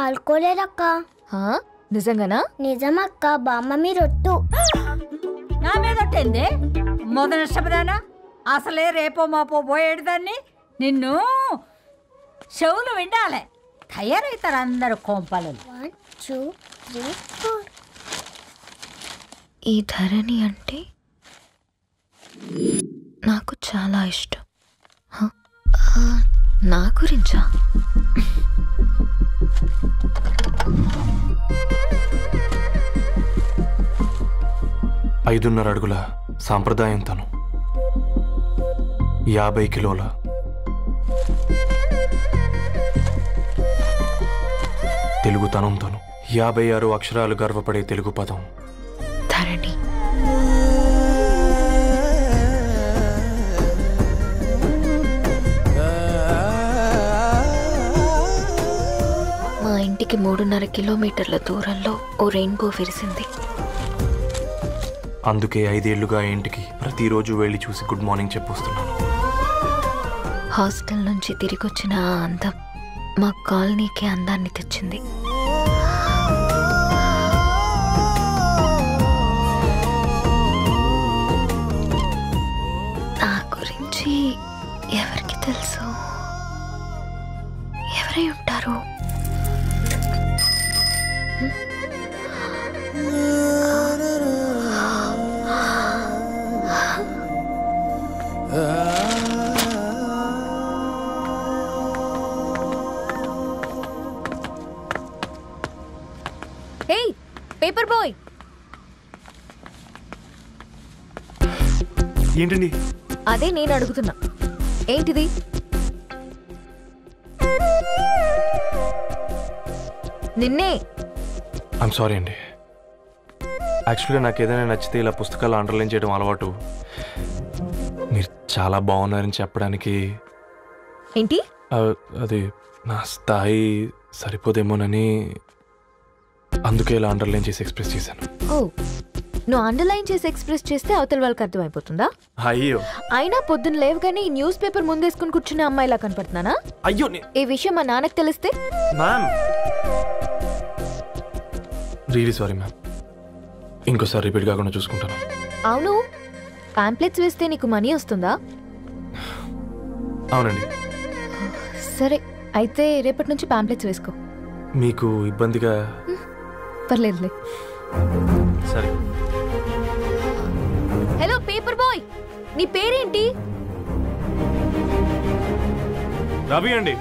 ఆల్కోలేదక్క. నిజంగానా? నిజమక్క, బామ్మ మీరొట్టు. నా మీదొట్టేంది మొదన శబ్దానా? అసలే రేపో మాపో పోయేడు దాన్ని. నిన్ను చెవులు విండాలే, తయారవుతారు అందరు కోంపలు. 1 2 3 4. ఈ ధరణి అంటే నాకు చాలా ఇష్టం. నా గురించా? 5.5 అడుగుల సాంప్రదాయం తను, 50 కిలోల తెలుగుతనం తను, 56 అక్షరాలు గర్వపడే తెలుగు పదం ధరణి. మా ఇంటికి 3.5 కిలోమీటర్ల దూరంలో ఓ రెయిన్బో విరిసింది. అందుకే 5 ఏళ్లుగా ఇంటికి ప్రతిరోజు వెళ్ళి చూసి గుడ్ మార్నింగ్ చెప్పొస్తున్నాను. హాస్టల్ నుంచి తిరిగొచ్చిన ఆ అందం మా కాలనీకి అందాన్ని తెచ్చింది. నా గురించి ఎవరికి తెలుసు? ఎవరై ఉంటారు? ఏయ్ పేపర్ బాయ్, ఏంటండి? అదే నేను అడుగుతున్నా, ఏంటిది? నిన్నే. ఐమ్ సారీ అండి. యాక్చువల్గా నాకు ఏదైనా నచ్చితే ఇలా పుస్తకాలు అండర్లైన్ చేయడం అలవాటు. మీరు చాలా బాగున్నారని చెప్పడానికి. ఏంటి? అది నా స్థాయి సరిపోదేమోనని అందుకే ఇలా అండర్లైన్ చేసి ఎక్స్ప్రెస్ చేశాను. ఓ, నువ్వు అండర్లైన్ చేసి ఎక్స్ప్రెస్ చేస్తే అవతల వాళ్ళకి అర్థమైపోతుందా? అయ్యో, అయినా పొద్దున్న లేవగానే ఈ న్యూస్ పేపర్ ముందేసుకుని కూర్చున్న అమ్మాయిలా కనపడుతున్నానా? అయ్యో, ఈ విషయం మా నాన్నకు తెలిస్తే? Ma'am, really sorry ma'am. ఇంకోసారి రిపీట్ కాకుండా చూసుకుంటాను. అవును, పాంప్లెట్స్ వేస్తే నీకు మనీ వస్తుందా? అవునండి. సరే, అయితే రేపటి నుంచి పాంప్లెట్స్ వేసుకో. మీకు ఇబ్బందిగా? పర్లేదులే. సరే. హలో పేపర్ బాయ్, నీ పేరేంటి? రవి అండి.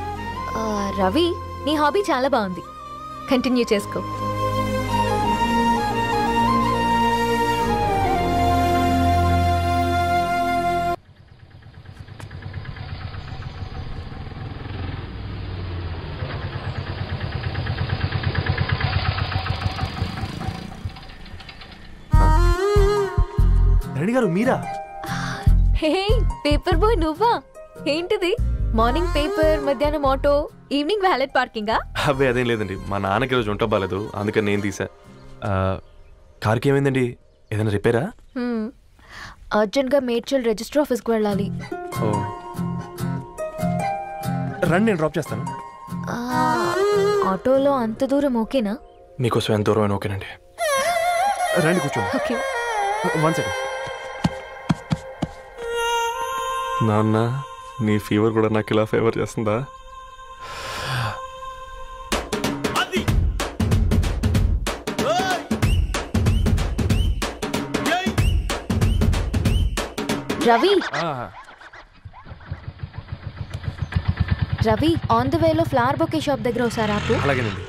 రవి, నీ హాబీ చాలా బాగుంది, కంటిన్యూ చేసుకో. రెడ్డి గారు మీరా? హే పేపర్ బాయ్, నువ్వా? ఏంటిది? మార్నింగ్ పేపర్, మధ్యాహ్నం ఆటో, ఈవినింగ్ వ్యాలెట్ పార్కింగా? అబ్బాయి అదేం లేదండి, మా నాన్నకి రోజు ఉంట బాగాలేదు, అందుకని నేను తీసా. కార్కి ఏమైందండి? ఏదైనా రిపేరా? అర్జెంట్గా మేడ్చల్ రిజిస్టర్ ఆఫీస్కి వెళ్ళాలి. ఓ, రండి, నేను డ్రాప్ చేస్తాను. ఆటోలో అంత దూరం ఓకేనా? మీకోసం ఎంత దూరం అయినా ఓకేనండి. రండి కూర్చోండి. ఓకే. 1 సెకండ్. నాన్న, నీ ఫీవర్ కూడా నాకు ఇలా ఫేవర్ చేస్తుందా? రవి, రవి, ఆన్ ద వేలో ఫ్లవర్ బొకే షాప్ దగ్గర ఒకసారి ఆపు. అలాగేనండి.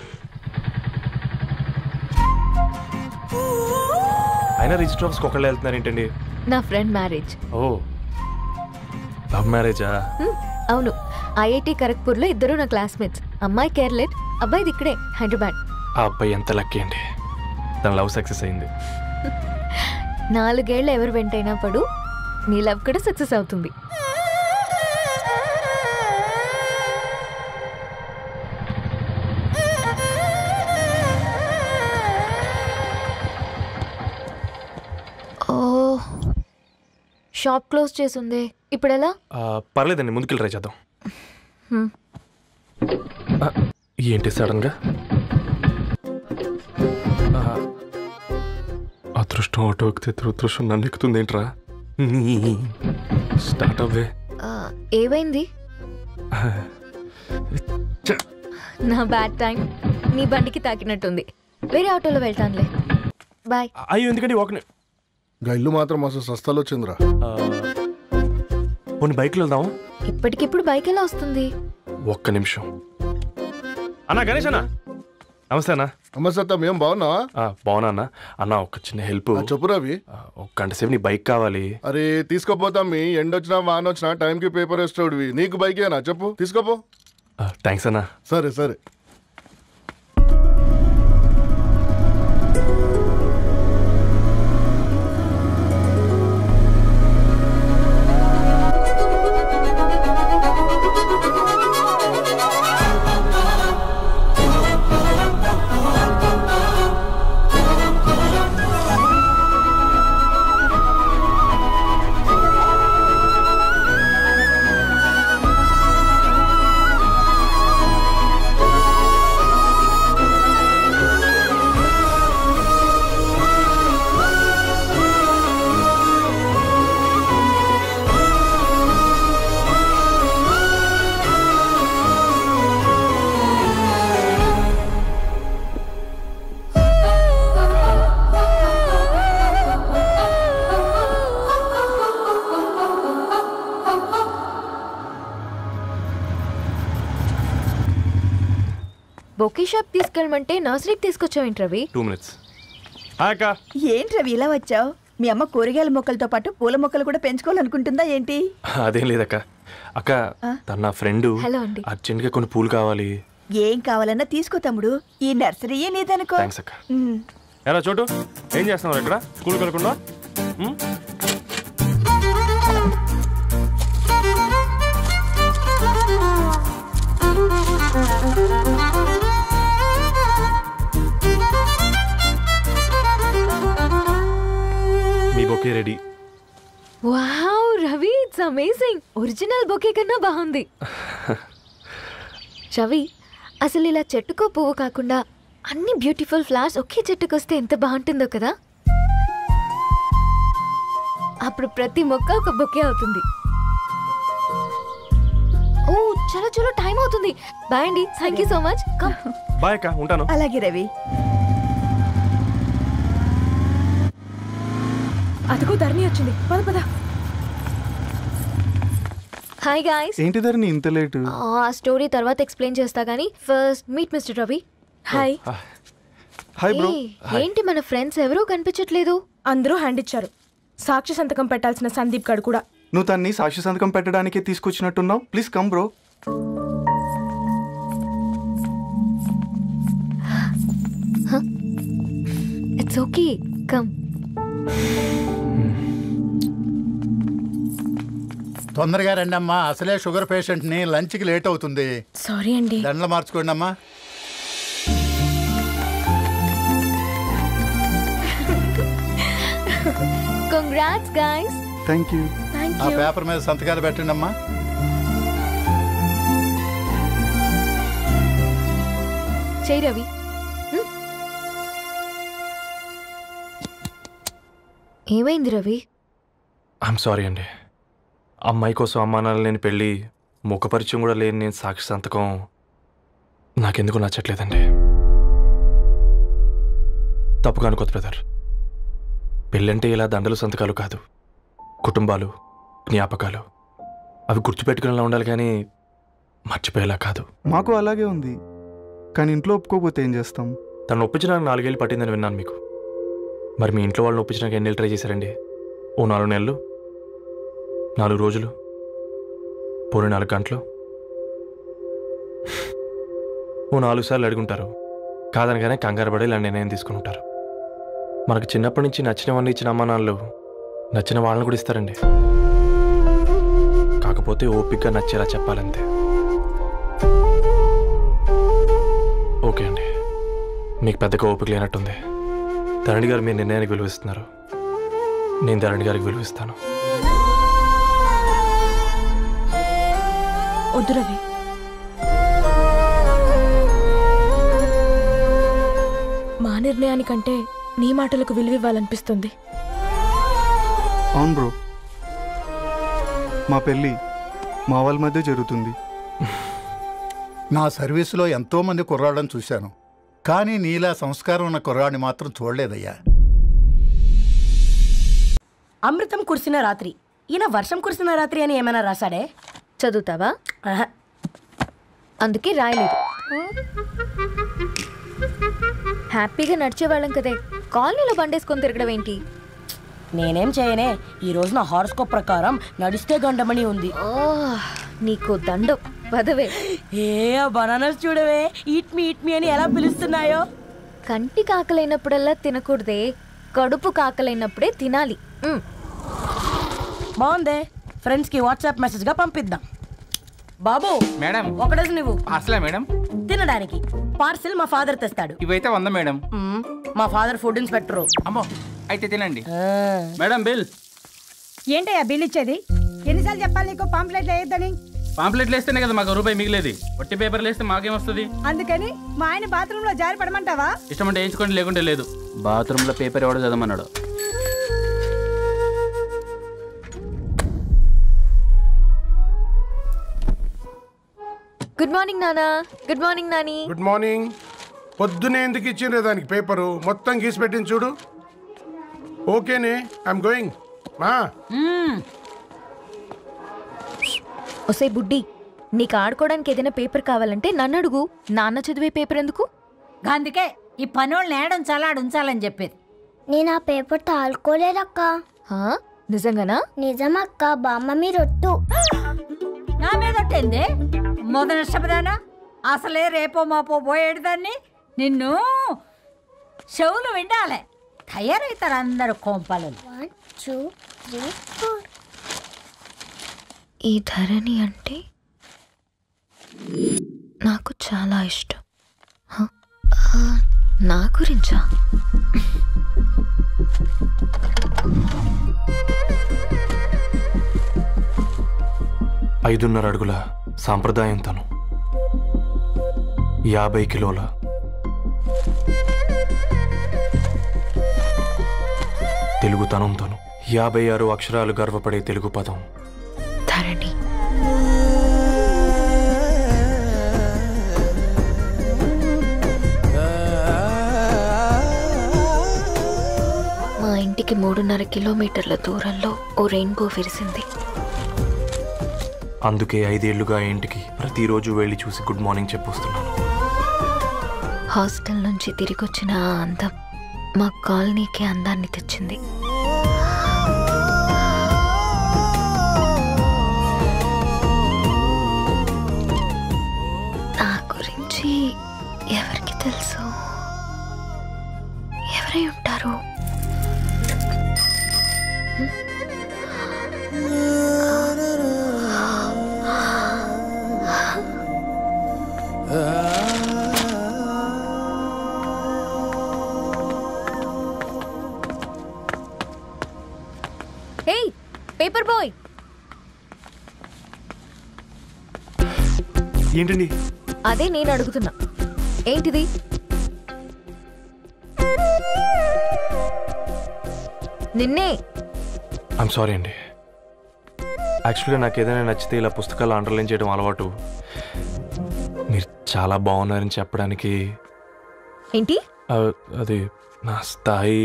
అయినా రిజిస్టర్ ఆఫీస్కి ఒకళ్ళు వెళ్తున్నారు ఏంటండి? నా ఫ్రెండ్ మ్యారేజ్. ఓ, లవ్ మ్యారేజా? అవును, ఐఐటి ఖరగ్పూర్లో ఇద్దరు నా క్లాస్మేట్స్. అమ్మాయి కేర్లెట్, అబ్బాయిది ఇక్కడే హైదరాబాద్. ఆ అబ్బాయి ఎంత లక్కీ అండి, తన లవ్ సక్సెస్ అయింది. 4 ఏళ్ళు ఎవరు వెంటైనా పడు, నీ లవ్ కూడా సక్సెస్ అవుతుంది. ఓ, షాప్ క్లోజ్ చేసింది, ఇప్పుడు ఎలా? పర్లేదండి, ముందుకెళ్ళి ట్రై చేద్దాం. ఏంటి సడన్గా? అదృష్టం ఆటో ఎక్కితే దురదృష్టం నన్ను ఎక్కుతుంది ఏంట్రా? స్టార్ట్ అవ్వే. ఏమైంది? నా బ్యాడ్ టైం నీ బండికి తాకినట్టుంది. వేరే ఆటోలో వెళ్తానులే. బాయ్. అయ్యో ఎందుకంటే ఒక ఇల్లు మాత్రం అసలు సస్తాలో వచ్చిందిరా. కొన్ని బైక్లో వెళ్దాం. ఇప్పటికిప్పుడు బైక్ ఎలా వస్తుంది? ఒక్క నిమిషం. అన్నా గణేష్ అన్న, నమస్తే అన్న. నమస్తే, ఏం బాగున్నావా? బాగున్నా అన్న. అన్న ఒక చిన్న హెల్ప్. చెప్పు రవి. ఒక గంట సేపు నీ బైక్ కావాలి. అరే తీసుకోపోతాం. మీ ఎండొచ్చినా వాన వచ్చినా టైంకి పేపర్ వేస్తాడువి. నీకు బైకేనా చెప్పు, తీసుకోపో. థ్యాంక్స్ అన్న. సరే సరే. బొకే షాప్ తీసుకెళ్ళమంటే నర్సరీకి తీసుకొచ్చావేంటి రవి? 2 minutes. ఏంటి రవి ఇలా వచ్చావు? మీ అమ్మ కూరగాయల మొక్కలతో పాటు పూల మొక్కలు కూడా పెంచుకోవాలనుకుంటుందా ఏంటి? అదేం లేదక్క. అక్క తన నా ఫ్రెండ్. హలో అండి. అర్జెంట్గా కొన్ని పూలు కావాలి. ఏం కావాలన్నా తీసుకో తమ్ముడు, ఈ నర్సరీయే నీదనుకో. థ్యాంక్స్ అక్క. ఎలా చోటు ఏం చేస్తున్నావు ఇక్కడ? స్కూల్కి వెళ్ళకుండా? మీ bouquet ready. Wow Ravi, it's amazing. Original bouquet కన్నా బాగుంది. రవి, అసలు ఇలా చెట్టుకో పువ్వు కాకుండా అన్ని బ్యూటిఫుల్ ఫ్లవర్స్ ఒకే చెట్టుకు వస్తే ఎంత బాగుంటుందో కదా. అప్పుడు ప్రతి మొక్క ఒక బొకే అవుతుంది. ఓ చలో చలో, టైం అవుతుంది. బాయ్ అండి. Thank you so much. Bye అక్క, ఉంటాను. అలాగే రవి. అదిగో ధరణి వచ్చింది. పద పద. Hi guys. ఏంటి ధరణి ఇంత లేటు? ఆ స్టోరీ తర్వాత ఎక్స్ప్లెయిన్ చేస్తా గానీ first meet mister Ravi. Hi. Hi bro. ఏంటి మన ఫ్రెండ్స్ ఎవరూ కనిపించట్లేదు? అందరూ హ్యాండ్ ఇచ్చారు. సాక్షి సంతకం పెట్టాల్సిన సందీప్ గడు కూడా. నువ్వు తన్ని సాక్షి సంతకం పెట్టడానికే తీసుకొచ్చినట్టున్నావు. Please come bro. It's okay, come. తొందరగా రండి అమ్మా, అసలే షుగర్ పేషెంట్ని, లంచ్కి లేట్ అవుతుంది. సారీ అండి. దండలు మార్చుకోండి అమ్మా. Congrats guys. Thank you. ఆ పేపర్ మీద సంతకాలు పెట్టండి అమ్మా. చెయ్ రవి. ఏమైంది రవి? ఐఎమ్ సారీ అండి. అమ్మాయి కోసం అమ్మానాలు లేని పెళ్ళి, ముఖపరిచయం కూడా లేని నేను సాక్షి సంతకం నాకెందుకు నచ్చట్లేదండి. తప్పుగా అనుకోదు బ్రదర్. పెళ్ళంటే ఇలా దండలు సంతకాలు కాదు, కుటుంబాలు, జ్ఞాపకాలు. అవి గుర్తుపెట్టుకునేలా ఉండాలి కానీ మర్చిపోయేలా కాదు. మాకు అలాగే ఉంది, కానీ ఇంట్లో ఒప్పుకోకపోతే ఏం చేస్తాం? తను ఒప్పించడానికి 4 ఏళ్ళు పట్టిందని విన్నాను మీకు. మరి మీ ఇంట్లో వాళ్ళని ఒప్పించడానికి ఎన్ని ఏళ్ళు ట్రై చేశారండి? ఓ 4 నెలలు, 4 రోజులు, పోనీ 4 గంటలు, ఓ 4 సార్లు అడుగుంటారు. కాదనగానే కంగారు పడి ఇలా నిర్ణయం తీసుకుని ఉంటారు. మనకు చిన్నప్పటి నుంచి నచ్చినవన్నీ ఇచ్చిన అమ్మానాళ్ళు నచ్చిన వాళ్ళని కూడా ఇస్తారండి. కాకపోతే ఓపికగా నచ్చేలా చెప్పాలంతే. ఓకే అండి, మీకు పెద్దగా ఓపిక లేనట్టుంది. ధరణి గారు మీ నిర్ణయానికి విలువిస్తున్నారు, నేను ధరణి గారికి విలువిస్తాను. వద్దు రవి. మా నిర్ణయానికంటే నీ మాటలకు విలువివ్వాలనిపిస్తుంది. అవును బ్రో, మా పెళ్ళి మా వాళ్ళ మధ్య జరుగుతుంది. నా సర్వీసులో ఎంతోమంది కుర్రాళ్ళని చూశాను, కానీ నీలా సంస్కారం ఉన్న కుర్రాడిని మాత్రం చూడలేదయ్యా. అమృతం కురిసిన రాత్రి, ఈయన వర్షం కురిసిన రాత్రి అని ఏమైనా రాశాడే? చదువుతావా? అందుకే రాయలేదు. హ్యాపీగా నడిచేవాళ్ళం కదే, కాలనీలో బండేసుకొని తిరగడం ఏంటి? నేనేం చేయనే, ఈ రోజు నా హారోస్కోప్ ప్రకారం నడిస్తే గండమణి ఉంది. నీకు దండం పదవే. ఏ బనానాస్ చూడవే, ఈట్ మీ అని ఎలా పిలుస్తున్నాయో. కంటి కాకలైనప్పుడల్లా తినకూడదే, కడుపు కాకలైనప్పుడే తినాలి. బాగుందే, ఫ్రెండ్స్ కి వాట్సాప్ మెసేజ్ గా పంపిద్దాం. బాబు మేడం, ఒకడేసి నువ్వు అసలే మేడం తినడానికి పార్సిల్ మా ఫాదర్ తెస్తాడు. ఇవైతే 100 మేడం. మా ఫాదర్ ఫుడ్ ఇన్స్పెక్టర్. అమ్మో, అయితే తినండి మేడం. బిల్ ఏంటయ్యా బిల్ ఇచ్చేది? ఎన్నిసార్లు చెప్పాలి నీకు పాంప్లెట్ వేయొద్దని? పాంప్లెట్లు వేస్తేనే కదా మాకు రూపాయి మిగిలేది. ఒట్టి పేపర్లు వేస్తే మాకేమొస్తుంది? అందుకని మా ఆయన బాత్రూమ్ లో జారి పడమంటావా? ఇష్టం అంటే వేయించుకోండి, లేకుంటే లేదు. బాత్రూమ్ లో పేపర్ ఎవడో చదవమన్నాడు. గుడ్ మార్నింగ్ నానా. Good morning Nani. Good morning. పొద్దునే ఎందుకు ఇచ్చిండ్రే దానికి పేపరు? మొత్తం గీసి పెట్టింది చూడు. ఓకేనే, ఐఎమ్ గోయింగ్. మా ఒసే బుడ్డి, నీకు ఆడుకోవడానికి ఏదైనా పేపర్ కావాలంటే నన్ను అడుగు. నాన్న చదివే పేపర్ ఎందుకు? అందుకే ఈ పనోళ్ళని ఏడుంచాలా ఉంచాలని చెప్పేది. నేను ఆ పేపర్ తాలుకోలేదక్క. నిజంగానా? నిజమక్క, బామ్మ మీరొట్టు. నా మీద ఒట్టేందే మొదటి నష్టపదానా? అసలే రేపో మాపో పోయేడుదాన్ని. నిన్ను చెవులు విండాలే, తయారవుతారు అందరు కోంపాలు. 1 2 3 4. ఈ ధరణి అంటే నాకు చాలా ఇష్టం. నా గురించా? 5.5 అడుగుల సాంప్రదాయం తను, 50 కిలోల తెలుగుతనం తను, 56 అక్షరాలు గర్వపడే తెలుగు పదం ధరణి. మా ఇంటికి 3.5 కిలోమీటర్ల దూరంలో ఓ రెయిన్బో విరిసింది. అందుకే 5 ఏళ్లుగా ఇంటికి ప్రతిరోజు వెళ్ళి చూసి గుడ్ మార్నింగ్ చెప్పొస్తున్నాను. హాస్టల్ నుంచి తిరిగొచ్చిన ఆ అందం మా కాలనీకి అందాన్ని తెచ్చింది. నా గురించి ఎవరికి తెలుసు? ఎవరై ఉంటారు? Hey paper boy. ఏంటండి? అదే నేను అడుగుతున్నా, ఏంటిది? నిన్నే. ఐమ్ సారీ అండి. యాక్చువల్గా నాకు ఏదైనా నచ్చితే ఇలా పుస్తకాలు అండర్లైన్ చేయడం అలవాటు. మీరు చాలా బాగున్నారని చెప్పడానికి. ఏంటి? అది నా స్థాయి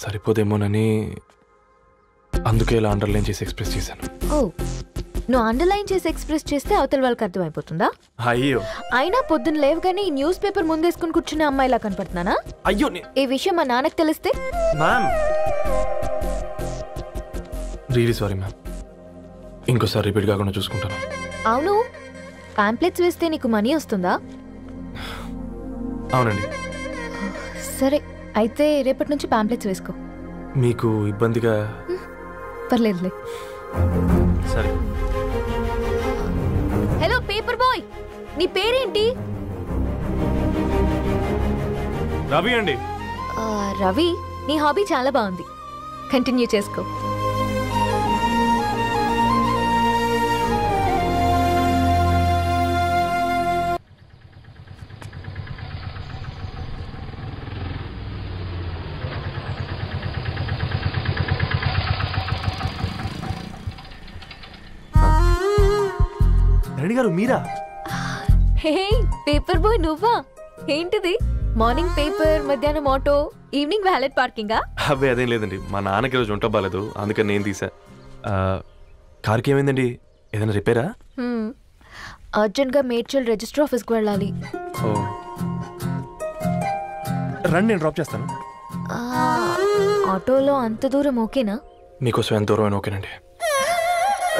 సరిపోదేమోనని అందుకే ఇలా అండర్లైన్ చేసి ఎక్స్ప్రెస్ చేశాను. ఓ, నువ్వు అండర్లైన్ చేసి ఎక్స్ప్రెస్ చేస్తే అవతల వాళ్ళకి అర్థమైపోతుందా? అయ్యో, అయినా పొద్దున్న లేవగానే ఈ న్యూస్ పేపర్ ముందేసుకుని కూర్చునే అమ్మాయిలా కనపడుతున్నానా? అయ్యో, ఈ విషయం మా నాన్నకు తెలిస్తే? Ma'am, really sorry ma'am. ఇంకోసారి రిపీట్ కాకుండా చూసుకుంటాను. అవును, పాంప్లెట్స్ వేస్తే నీకు మనీ వస్తుందా? అవునండి. సరే, అయితే రేపటి నుంచి పాంప్లెట్స్ వేసుకో. మీకు ఇబ్బందిగా? పర్లేదులే. సరే. హలో పేపర్ బాయ్, నీ పేరేంటి? రవి అండి. రవి, నీ హాబీ చాలా బాగుంది, కంటిన్యూ చేసుకో. భరణి గారు మీరా? హే పేపర్ బాయ్ నువ్వా? ఏంటిది మార్నింగ్ పేపర్, మధ్యాహ్నం ఆటో, ఈవినింగ్ వ్యాలెట్ పార్కింగా? అబ్బాయి అదేం లేదండి, మా నాన్నకి రోజు వంట బాగాలేదు, అందుకని నేను తీసా. కార్కి ఏమైందండి? ఏదైనా రిపేరా? అర్జెంట్గా మేడ్చల్ రిజిస్టర్ ఆఫీస్కి వెళ్ళాలి. రండి, నేను డ్రాప్ చేస్తాను. ఆటోలో అంత దూరం ఓకేనా? మీకోసం ఎంత దూరం అయినా ఓకేనండి.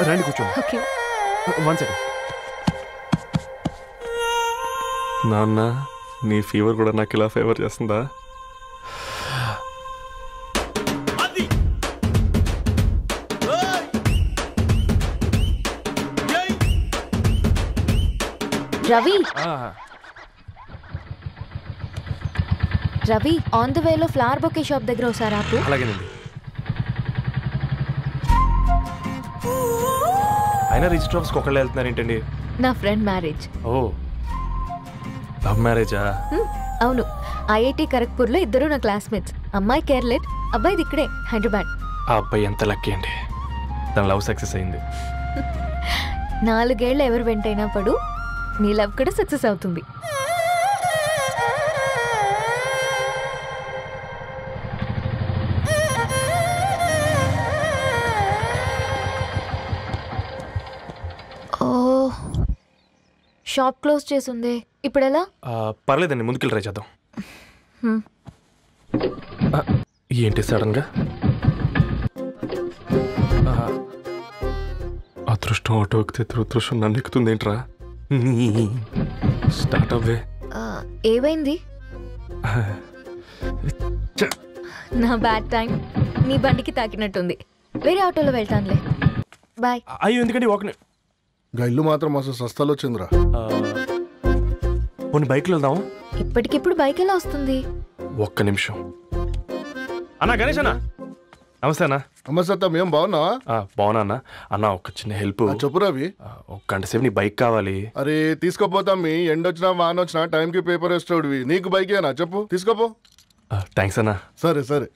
రండి కూర్చోండి. ఓకే. 1 సెకండ్. నాన్న, నీ ఫీవర్ కూడా నాకు ఇలా ఫేవర్ చేస్తుందా? రవి రవి ఆన్ ద వేలో ఫ్లవర్ బొకే షాప్ దగ్గర ఒకసారి ఆపు. అలాగేనండి. అయినా రిజిస్టర్ ఆఫీస్కి ఒకళ్ళు వెళ్తున్నారు ఏంటండి? నా ఫ్రెండ్ మ్యారేజ్. ఓ, లవ్ మ్యారేజా? అవును, ఐఐటి ఖరగ్పూర్లో ఇద్దరు నా క్లాస్మేట్స్. అమ్మాయి కేర్లెట్, అబ్బాయిది ఇక్కడే హైదరాబాద్. ఆ అబ్బాయి ఎంత లక్కీ అండి, తన లవ్ సక్సెస్ అయింది. 4 ఏళ్ళు ఎవరు వెంటైనా పడు, నీ లవ్ కూడా సక్సెస్ అవుతుంది. ఓ, షాప్ క్లోజ్ చేసింది, ఇప్పుడు ఎలా? పర్లేదండి, ముందుకెళ్ళి ట్రై చేద్దాం. ఏంటి సడన్గా? అదృష్టం ఆటో ఎక్కితే దురదృష్టం నన్ను ఎక్కుతుంది ఏంట్రా? స్టార్ట్ అవ్వే. ఏమైంది? నా బ్యాడ్ టైం నీ బండికి తాకినట్టుంది. వేరే ఆటోలో వెళ్తానులే, బాయ్. అయ్యో ఎందుకండి ఒక ఇల్లు మాత్రం అసలు సస్తాలు వచ్చిందిరా. కొన్ని బైక్లో వెళ్దాం. ఇప్పటికిప్పుడు బైక్ ఎలా వస్తుంది? ఒక్క నిమిషం. అన్నా గణేష్ అన్న, నమస్తే అన్న. నమస్తే అత్త, మేము బాగున్నావా? బాగున్నా అన్న. అన్న ఒక చిన్న హెల్ప్. చెప్పు రవి. ఒక గంట సేపు నీ బైక్ కావాలి. అరే తీసుకోపోతాం, మీ ఎండొచ్చినా వాన వచ్చినా టైంకి పేపర్ వేస్తాడువి. నీకు బైకేనా చెప్పు, తీసుకోపో. థ్యాంక్స్ అన్న. సరే సరే.